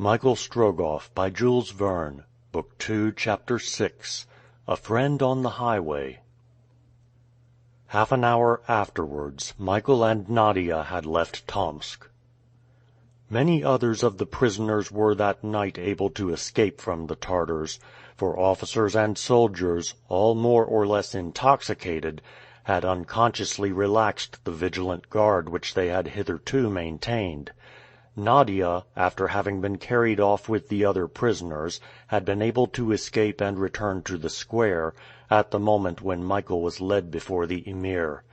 Michael Strogoff by Jules Verne, Book 2, Chapter 6, A Friend on the Highway. Half an hour afterwards, Michael and Nadia had left Tomsk. Many others of the prisoners were that night able to escape from the Tartars, for officers and soldiers, all more or less intoxicated, had unconsciously relaxed the vigilant guard which they had hitherto maintained. Nadia, after having been carried off with the other prisoners, had been able to escape and return to the square, at the moment when Michael was led before the Emir.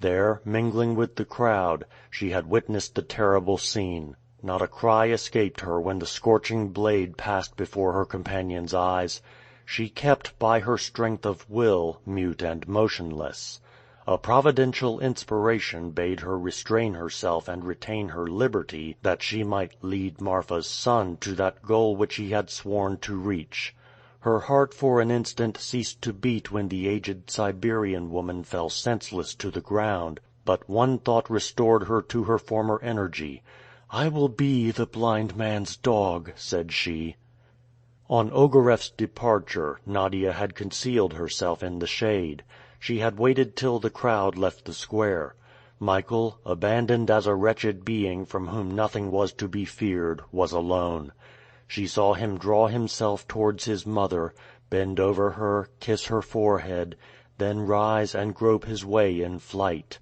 There, mingling with the crowd, she had witnessed the terrible scene. Not a cry escaped her when the scorching blade passed before her companion's eyes. She kept, by her strength of will, mute and motionless. A providential inspiration bade her restrain herself and retain her liberty, that she might lead Marfa's son to that goal which he had sworn to reach. Her heart for an instant ceased to beat when the aged Siberian woman fell senseless to the ground, but one thought restored her to her former energy. "I will be the blind man's dog," said she. On Ogareff's departure, Nadia had concealed herself in the shade. She had waited till the crowd left the square. Michael, abandoned as a wretched being from whom nothing was to be feared, was alone. She saw him draw himself towards his mother, bend over her, kiss her forehead, then rise and grope his way in flight.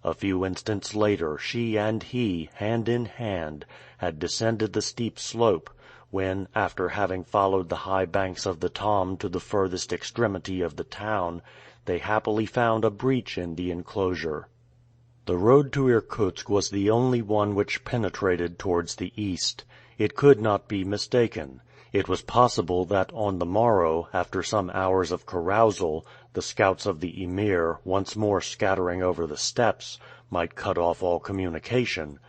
A few instants later she and he, hand in hand, had descended the steep slope, when, after having followed the high banks of the Tom to the furthest extremity of the town, they happily found a breach in the enclosure. The road to Irkutsk was the only one which penetrated towards the east. It could not be mistaken. It was possible that on the morrow, after some hours of carousal, the scouts of the Emir, once more scattering over the steppes, might cut off all communication.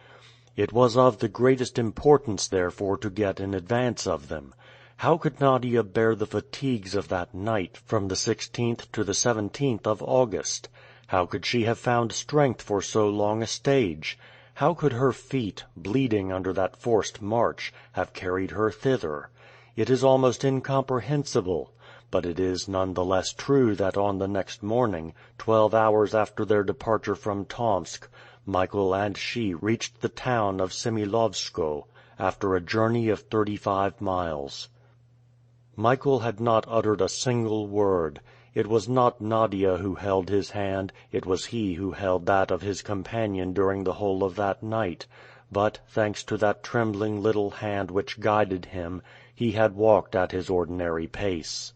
It was of the greatest importance, therefore, to get in advance of them. How could Nadia bear the fatigues of that night, from the 16th to the 17th of August? How could she have found strength for so long a stage? How could her feet, bleeding under that forced march, have carried her thither? It is almost incomprehensible, but it is none the less true that on the next morning, 12 hours after their departure from Tomsk, Michael and she reached the town of Semylovskoe, after a journey of 35 miles. Michael had not uttered a single word. It was not Nadia who held his hand, it was he who held that of his companion during the whole of that night, but, thanks to that trembling little hand which guided him, he had walked at his ordinary pace.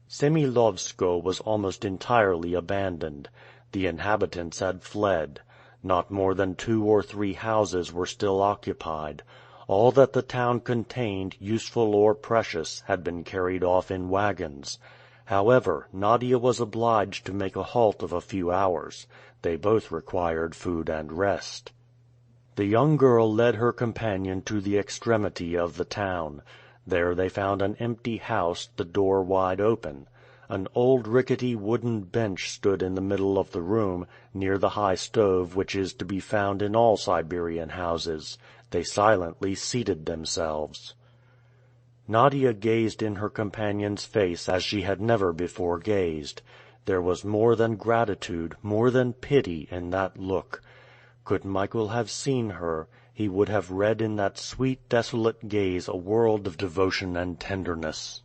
Semylovskoe was almost entirely abandoned. The inhabitants had fled. Not more than 2 or 3 houses were still occupied. All that the town contained, useful or precious, had been carried off in wagons. However, Nadia was obliged to make a halt of a few hours. They both required food and rest. The young girl led her companion to the extremity of the town. There they found an empty house, the door wide open. An old rickety wooden bench stood in the middle of the room, near the high stove which is to be found in all Siberian houses. They silently seated themselves. Nadia gazed in her companion's face as she had never before gazed. There was more than gratitude, more than pity, in that look. Could Michael have seen her, he would have read in that sweet, desolate gaze a world of devotion and tenderness.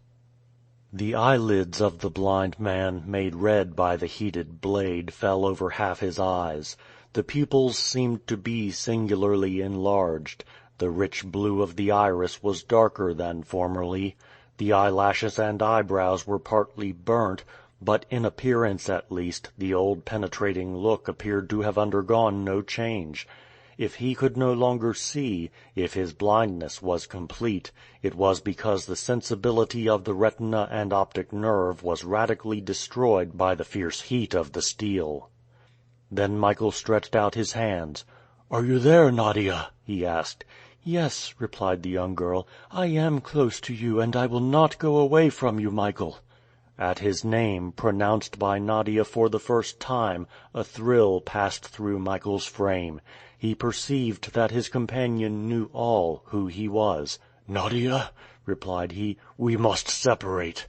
The eyelids of the blind man, made red by the heated blade, fell over half his eyes. The pupils seemed to be singularly enlarged. The rich blue of the iris was darker than formerly. The eyelashes and eyebrows were partly burnt, but in appearance at least, the old penetrating look appeared to have undergone no change. If he could no longer see, if his blindness was complete, it was because the sensibility of the retina and optic nerve was radically destroyed by the fierce heat of the steel. Then Michael stretched out his hands. "Are you there, Nadia?" he asked. "Yes," replied the young girl. "I am close to you, and I will not go away from you, Michael." At his name, pronounced by Nadia for the first time, a thrill passed through Michael's frame. He perceived that his companion knew all, who he was. "Nadia," replied he, "we must separate."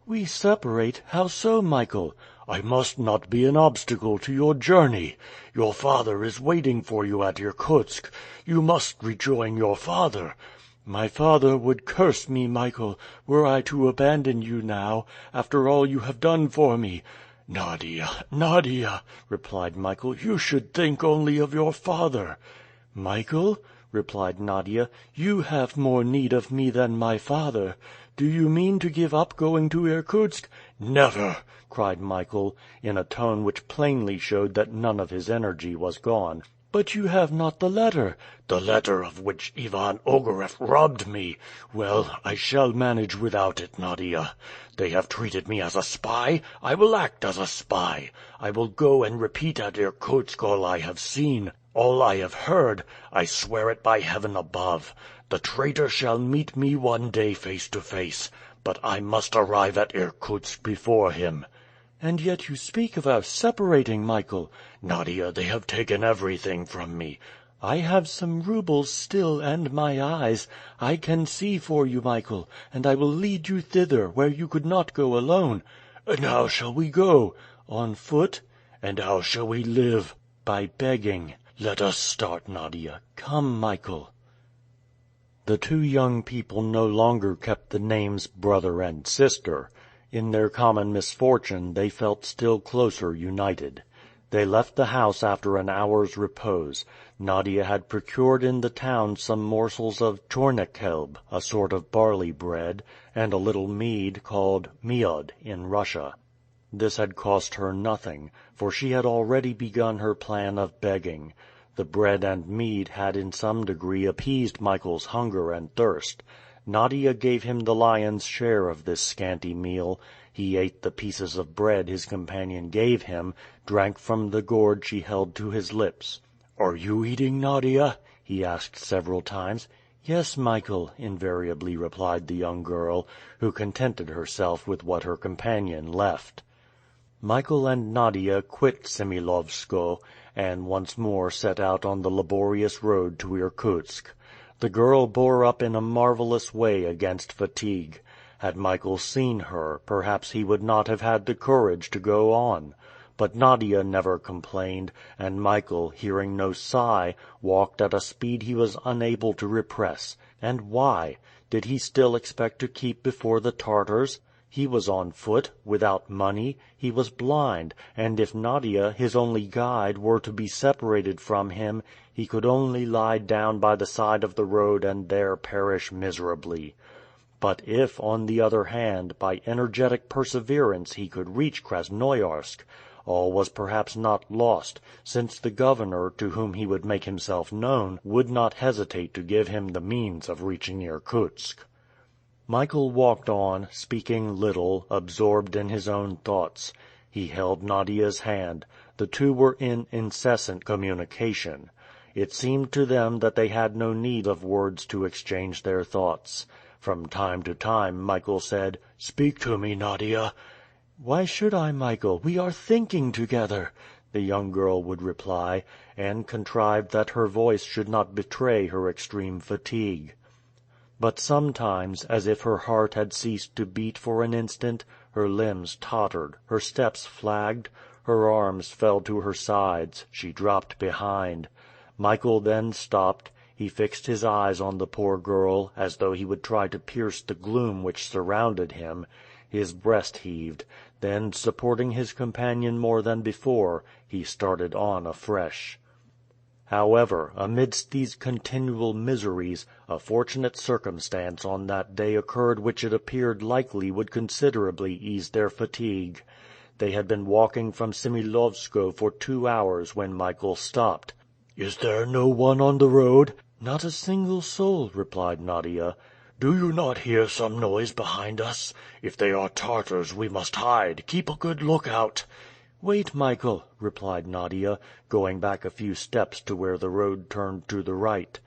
"We separate? How so, Michael?" "I must not be an obstacle to your journey. Your father is waiting for you at Irkutsk. You must rejoin your father." "My father would curse me, Michael, were I to abandon you now, after all you have done for me." "Nadia, Nadia," replied Michael, "you should think only of your father." "Michael," replied Nadia, "you have more need of me than my father. Do you mean to give up going to Irkutsk?" "Never!" cried Michael, in a tone which plainly showed that none of his energy was gone. "But you have not the letter." "The letter of which Ivan Ogareff robbed me. Well, I shall manage without it, Nadia. They have treated me as a spy. I will act as a spy. I will go and repeat at Irkutsk all I have seen, all I have heard. I swear it by heaven above. The traitor shall meet me one day face to face, but I must arrive at Irkutsk before him." "And yet you speak of our separating, Michael." "Nadia, they have taken everything from me." "I have some roubles still, and my eyes. I can see for you, Michael, and I will lead you thither, where you could not go alone." "And how shall we go?" "On foot." "And how shall we live?" "By begging." "Let us start, Nadia. Come, Michael." The two young people no longer kept the names brother and sister. In their common misfortune they felt still closer united. They left the house after an hour's repose. Nadia had procured in the town some morsels of chornakelb, a sort of barley bread, and a little mead called miod in Russia. This had cost her nothing, for she had already begun her plan of begging. The bread and mead had in some degree appeased Michael's hunger and thirst. Nadia gave him the lion's share of this scanty meal. He ate the pieces of bread his companion gave him, drank from the gourd she held to his lips. "Are you eating, Nadia?" he asked several times. "Yes, Michael," invariably replied the young girl, who contented herself with what her companion left. Michael and Nadia quit Semilowskoe, and once more set out on the laborious road to Irkutsk. The girl bore up in a marvelous way against fatigue. Had Michael seen her, perhaps he would not have had the courage to go on. But Nadia never complained, and Michael, hearing no sigh, walked at a speed he was unable to repress. And why? Did he still expect to keep before the Tartars? He was on foot, without money, he was blind, and if Nadia, his only guide, were to be separated from him, he could only lie down by the side of the road and there perish miserably. But if, on the other hand, by energetic perseverance he could reach Krasnoyarsk, all was perhaps not lost, since the governor, to whom he would make himself known, would not hesitate to give him the means of reaching Irkutsk. Michael walked on, speaking little, absorbed in his own thoughts. He held Nadia's hand. The two were in incessant communication. It seemed to them that they had no need of words to exchange their thoughts. From time to time Michael said, "Speak to me, Nadia." "Why should I, Michael? We are thinking together," the young girl would reply, and contrived that her voice should not betray her extreme fatigue. But sometimes, as if her heart had ceased to beat for an instant, her limbs tottered, her steps flagged, her arms fell to her sides, she dropped behind. Michael then stopped. He fixed his eyes on the poor girl, as though he would try to pierce the gloom which surrounded him. His breast heaved. Then, supporting his companion more than before, he started on afresh. However, amidst these continual miseries, a fortunate circumstance on that day occurred which it appeared likely would considerably ease their fatigue. They had been walking from Semilowskoe for 2 hours when Michael stopped. "Is there no one on the road?" "Not a single soul," replied Nadia. "Do you not hear some noise behind us? If they are Tartars, we must hide. Keep a good lookout." "Wait, Michael," replied Nadia, going back a few steps to where the road turned to the right.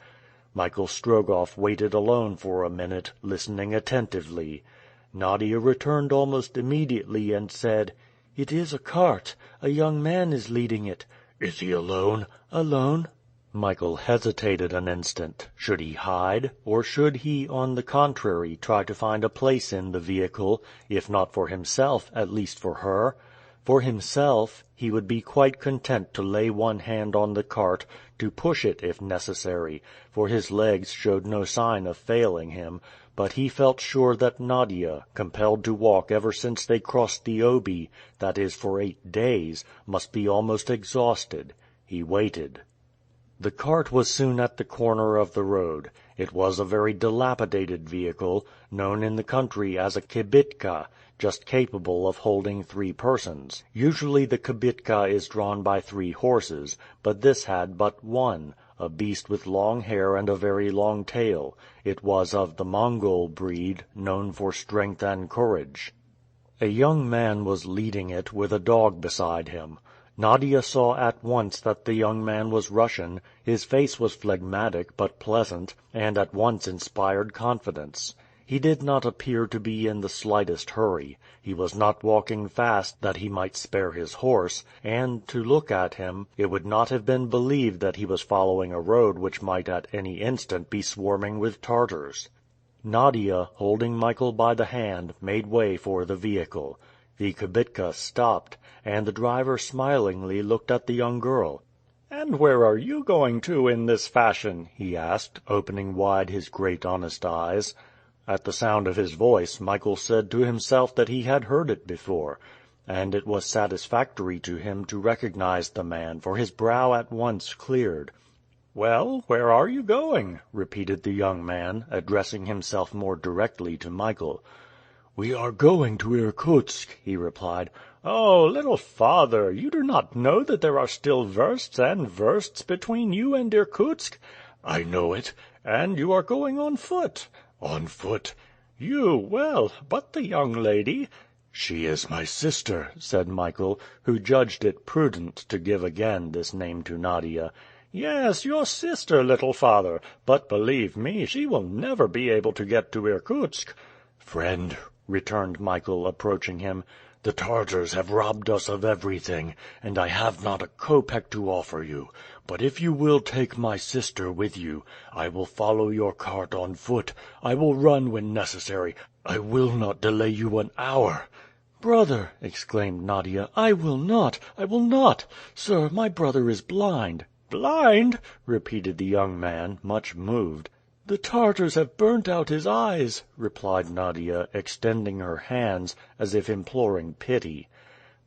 Michael Strogoff waited alone for a minute, listening attentively. Nadia returned almost immediately and said, "It is a cart. A young man is leading it." "Is he alone?" "Alone." Michael hesitated an instant. Should he hide, or should he, on the contrary, try to find a place in the vehicle, if not for himself, at least for her? For himself, he would be quite content to lay one hand on the cart, to push it if necessary, for his legs showed no sign of failing him, but he felt sure that Nadia, compelled to walk ever since they crossed the Obi, that is for 8 days, must be almost exhausted. He waited. The cart was soon at the corner of the road. It was a very dilapidated vehicle, known in the country as a kibitka, just capable of holding 3 persons. Usually the kibitka is drawn by 3 horses, but this had but 1, a beast with long hair and a very long tail. It was of the Mongol breed, known for strength and courage. A young man was leading it, with a dog beside him. Nadia saw at once that the young man was Russian. His face was phlegmatic but pleasant, and at once inspired confidence. He did not appear to be in the slightest hurry. He was not walking fast that he might spare his horse, and, to look at him, it would not have been believed that he was following a road which might at any instant be swarming with Tartars. Nadia, holding Michael by the hand, made way for the vehicle. The kibitka stopped, and the driver smilingly looked at the young girl. "And where are you going to in this fashion?" he asked, opening wide his great honest eyes. At the sound of his voice, Michael said to himself that he had heard it before, and it was satisfactory to him to recognize the man, for his brow at once cleared. "Well, where are you going?" repeated the young man, addressing himself more directly to Michael. "We are going to Irkutsk," he replied. "Oh, little father, you do not know that there are still versts and versts between you and Irkutsk?" "I know it." "And you are going on foot?" "On foot." "You, well, but the young lady?" "She is my sister," said Michael, who judged it prudent to give again this name to Nadia. "Yes, your sister, little father, but believe me, she will never be able to get to Irkutsk." "Friend," returned Michael, approaching him, "the Tartars have robbed us of everything, and I have not a kopeck to offer you. But if you will take my sister with you, I will follow your cart on foot. I will run when necessary. I will not delay you an hour." "Brother," exclaimed Nadia, "I will not! I will not! Sir, my brother is blind." "Blind?" repeated the young man, much moved. "The Tartars have burnt out his eyes," replied Nadia, extending her hands, as if imploring pity.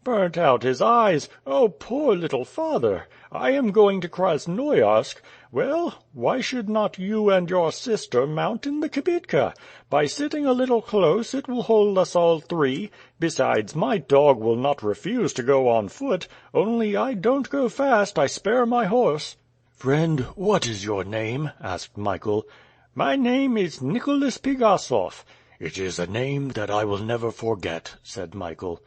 "Burnt out his eyes? Oh, poor little father! I am going to Krasnoyarsk. Well, why should not you and your sister mount in the kibitka? By sitting a little close it will hold us all 3. Besides, my dog will not refuse to go on foot. Only I don't go fast, I spare my horse." "Friend, what is your name?" asked Michael. "My name is Nicholas Pigasov." "It is a name that I will never forget," said Michael.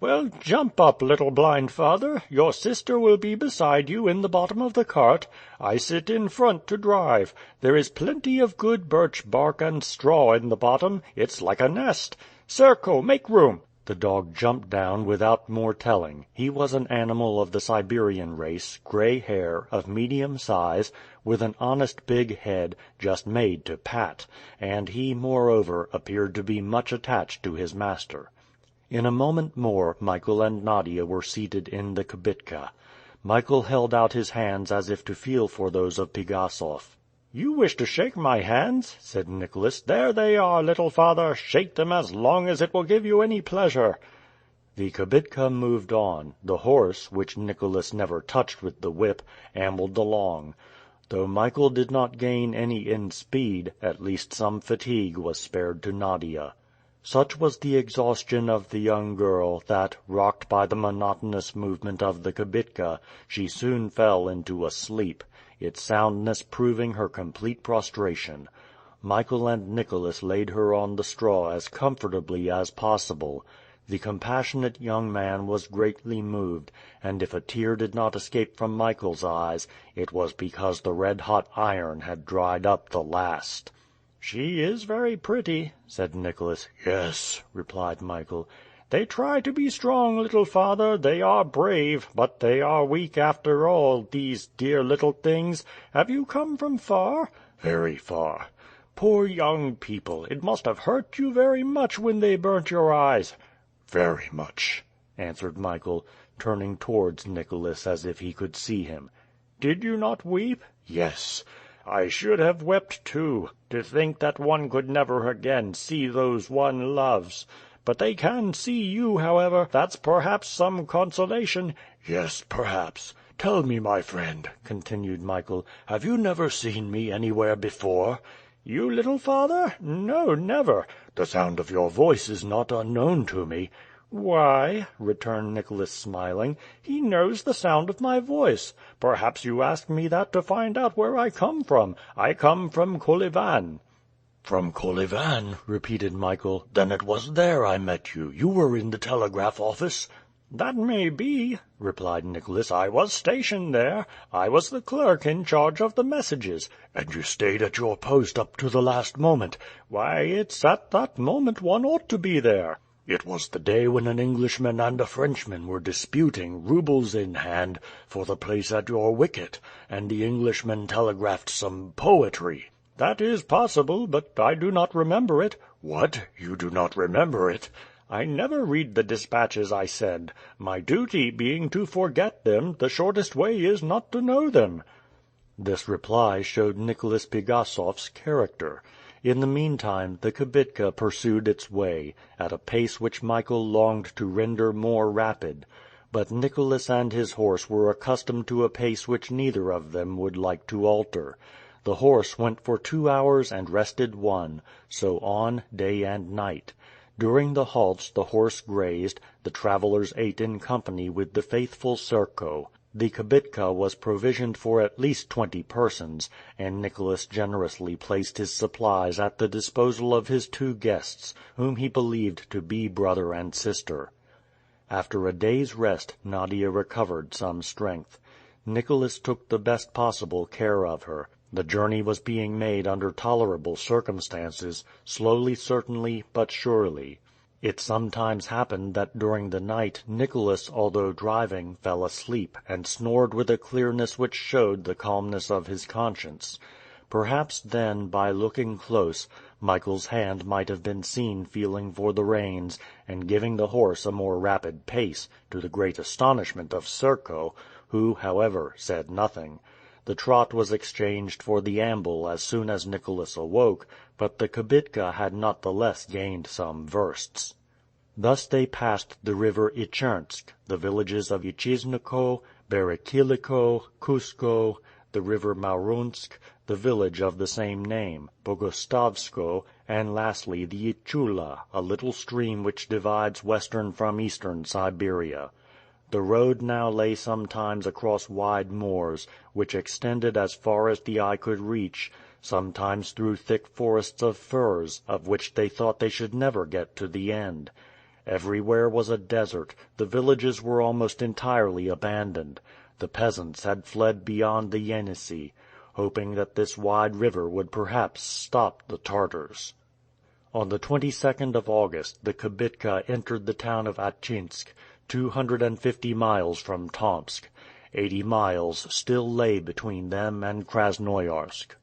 "Well, jump up, little blind father. Your sister will be beside you in the bottom of the cart. I sit in front to drive. There is plenty of good birch bark and straw in the bottom. It's like a nest. Serko, make room!" The dog jumped down without more telling. He was an animal of the Siberian race, gray hair, of medium size, with an honest big head, just made to pat, and he, moreover, appeared to be much attached to his master. In a moment more, Michael and Nadia were seated in the kibitka. Michael held out his hands as if to feel for those of Pigasov. "You wish to shake my hands?" said Nicholas. "There they are, little father. Shake them as long as it will give you any pleasure." The kibitka moved on. The horse, which Nicholas never touched with the whip, ambled along. Though Michael did not gain any in speed, at least some fatigue was spared to Nadia. Such was the exhaustion of the young girl that, rocked by the monotonous movement of the kibitka, she soon fell into a sleep, its soundness proving her complete prostration. Michael and Nicholas laid her on the straw as comfortably as possible. The compassionate young man was greatly moved, and if a tear did not escape from Michael's eyes, it was because the red-hot iron had dried up the last. "She is very pretty," said Nicholas. "Yes," replied Michael. "They try to be strong, little father, they are brave, but they are weak after all, these dear little things. Have you come from far?" "Very far." "Poor young people, it must have hurt you very much when they burnt your eyes." "Very much," answered Michael, turning towards Nicholas as if he could see him. "Did you not weep?" "Yes." "I should have wept too, to think that one could never again see those one loves. But they can see you, however. That's perhaps some consolation." "Yes, perhaps. Tell me, my friend," continued Michael, "have you never seen me anywhere before?" "You, little father? No, never." "The sound of your voice is not unknown to me." "Why," returned Nicholas, smiling, "he knows the sound of my voice. Perhaps you ask me that to find out where I come from. I come from Kolyvan." "From Kolyvan?" repeated Michael. "Then it was there I met you. You were in the telegraph office?" "That may be," replied Nicholas. "I was stationed there. I was the clerk in charge of the messages." "And you stayed at your post up to the last moment?" "Why, it's at that moment one ought to be there." "It was the day when an Englishman and a Frenchman were disputing, roubles in hand, for the place at your wicket, and the Englishman telegraphed some poetry." "That is possible, but I do not remember it." "What? You do not remember it?" "I never read the dispatches I send. My duty being to forget them, the shortest way is not to know them." This reply showed Nicholas Pigassov's character. In the meantime, the kibitka pursued its way, at a pace which Michael longed to render more rapid. But Nicholas and his horse were accustomed to a pace which neither of them would like to alter. The horse went for 2 hours and rested 1, so on, day and night. During the halts the horse grazed, the travelers ate in company with the faithful Serko. The kibitka was provisioned for at least 20 persons, and Nicholas generously placed his supplies at the disposal of his 2 guests, whom he believed to be brother and sister. After a day's rest, Nadia recovered some strength. Nicholas took the best possible care of her. The journey was being made under tolerable circumstances, slowly certainly, but surely. It sometimes happened that during the night Nicholas, although driving, fell asleep, and snored with a clearness which showed the calmness of his conscience. Perhaps then, by looking close, Michael's hand might have been seen feeling for the reins, and giving the horse a more rapid pace, to the great astonishment of Serko, who, however, said nothing. The trot was exchanged for the amble as soon as Nicholas awoke, but the kibitka had not the less gained some versts. Thus they passed the river Ichernsk, the villages of Ichizniko, Berekiliko, Kusko, the river Maurunsk, the village of the same name, Bogostavsko, and lastly the Ichula, a little stream which divides western from eastern Siberia. The road now lay sometimes across wide moors, which extended as far as the eye could reach, sometimes through thick forests of firs, of which they thought they should never get to the end. Everywhere was a desert, the villages were almost entirely abandoned. The peasants had fled beyond the Yenisei, hoping that this wide river would perhaps stop the Tartars. On the 22nd of August, the kibitka entered the town of Atchinsk, 250 miles from Tomsk. 80 miles still lay between them and Krasnoyarsk.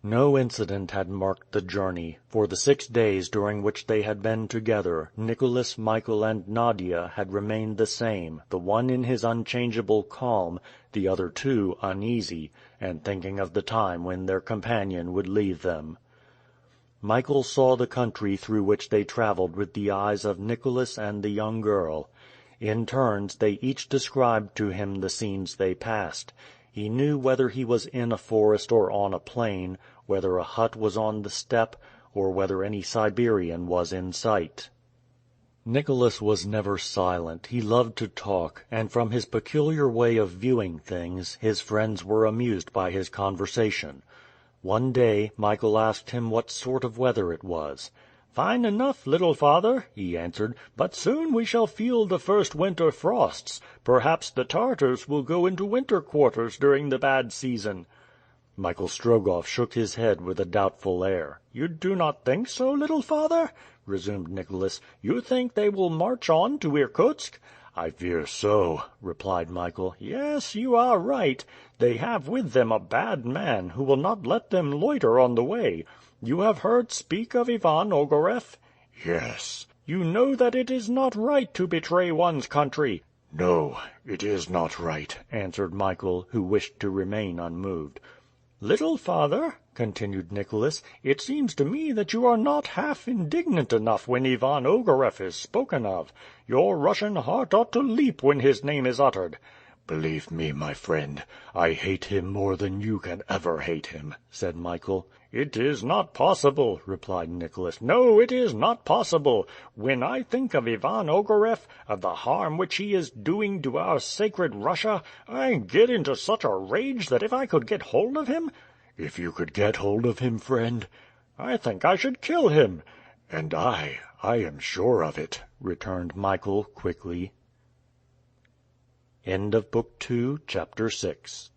No incident had marked the journey. For the 6 days during which they had been together, Nicholas, Michael, and Nadia had remained the same, the one in his unchangeable calm, the other 2 uneasy, and thinking of the time when their companion would leave them. Michael saw the country through which they traveled with the eyes of Nicholas and the young girl. In turns they each described to him the scenes they passed. He knew whether he was in a forest or on a plain, whether a hut was on the steppe, or whether any Siberian was in sight. Nicholas was never silent, he loved to talk, and from his peculiar way of viewing things, his friends were amused by his conversation. One day, Michael asked him what sort of weather it was. "Fine enough, little father," he answered, "but soon we shall feel the first winter frosts. Perhaps the Tartars will go into winter quarters during the bad season." Michael Strogoff shook his head with a doubtful air. "You do not think so, little father?" resumed Nicholas. "You think they will march on to Irkutsk?" "I fear so," replied Michael. "Yes, you are right. They have with them a bad man, who will not let them loiter on the way. You have heard speak of Ivan Ogareff?" "Yes." "You know that it is not right to betray one's country." "No, it is not right," answered Michael, who wished to remain unmoved. "Little father," continued Nicholas, "it seems to me that you are not half indignant enough when Ivan Ogareff is spoken of. Your Russian heart ought to leap when his name is uttered." "Believe me, my friend, I hate him more than you can ever hate him," said Michael. "It is not possible," replied Nicholas. "No, it is not possible. When I think of Ivan Ogareff, of the harm which he is doing to our sacred Russia, I get into such a rage that if I could get hold of him—" "If you could get hold of him, friend?" "I think I should kill him." "And I am sure of it," returned Michael quickly. End of Book 2, Chapter 6.